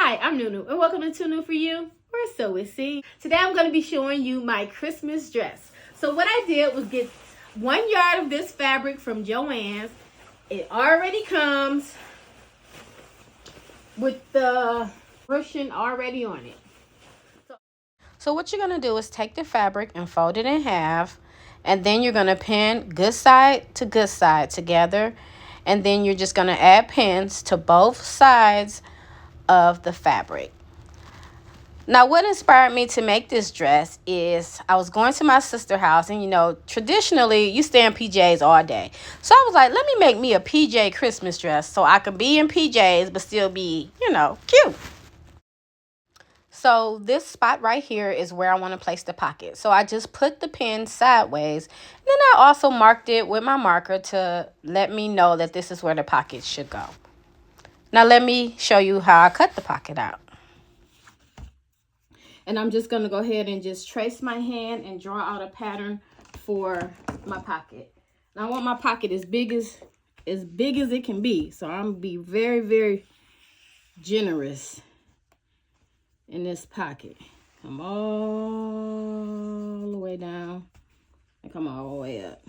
Hi, I'm Nunu, and welcome to Too New For You, or So It Seems. Today I'm going to be showing you my Christmas dress. So what I did was get 1 yard of this fabric from Joann's. It already comes with the version already on it. So what you're going to do is take the fabric and fold it in half, and then you're going to pin good side to good side together, and then you're just going to add pins to both sides of the fabric. Now, what inspired me to make this dress is I was going to my sister's house, and you know, traditionally you stay in PJs all day. So I was like, let me make me a PJ Christmas dress so I can be in PJs but still be, you know, cute. So this spot right here is where I want to place the pocket. So I just put the pin sideways. And then I also marked it with my marker to let me know that this is where the pocket should go. Now let me show you how I cut the pocket out. And I'm just going to go ahead and just trace my hand and draw out a pattern for my pocket. Now I want my pocket as big as it can be. So I'm going to be very, very generous in this pocket. Come all the way down and come all the way up.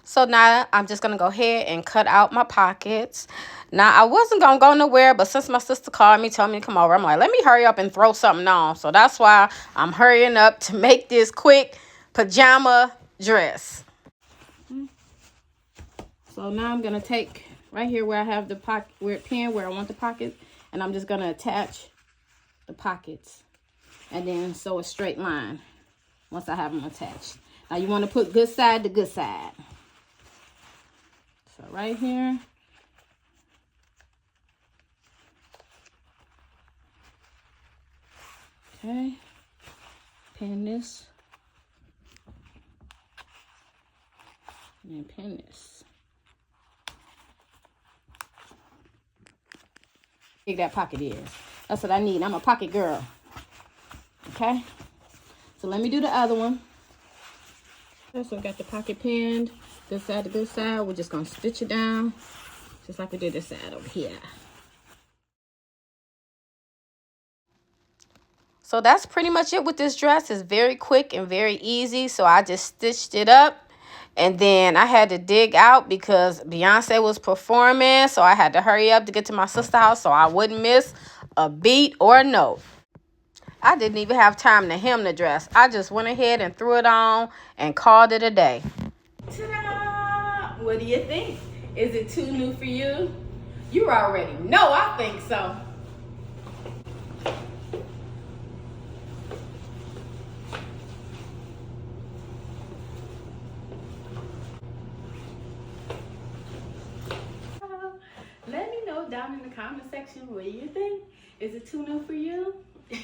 So now I'm just going to go ahead and cut out my pockets. Now, I wasn't going to go nowhere, but since my sister called me, told me to come over, I'm like, let me hurry up and throw something on. So that's why I'm hurrying up to make this quick pajama dress. So now I'm going to take right here where I have the pocket, where I want the pocket, and I'm just going to attach the pockets and then sew a straight line once I have them attached. Now, you want to put good side to good side. So right here. Okay. Pin this. And pin this. Big that pocket is. That's what I need. I'm a pocket girl. Okay. So let me do the other one. So I got the pocket pinned. This side to this side. We're just going to stitch it down. Just like we did this side over here. So that's pretty much it with this dress. It's very quick and very easy. So I just stitched it up. And then I had to dig out because Beyonce was performing. So I had to hurry up to get to my sister's house so I wouldn't miss a beat or a note. I didn't even have time to hem the dress. I just went ahead and threw it on and called it a day. Ta-da! What do you think? Is it too new for you? You already know I think so. Let me know down in the comment section what you think. Is it too new for you?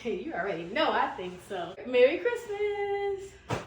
You already know I think so. Merry Christmas!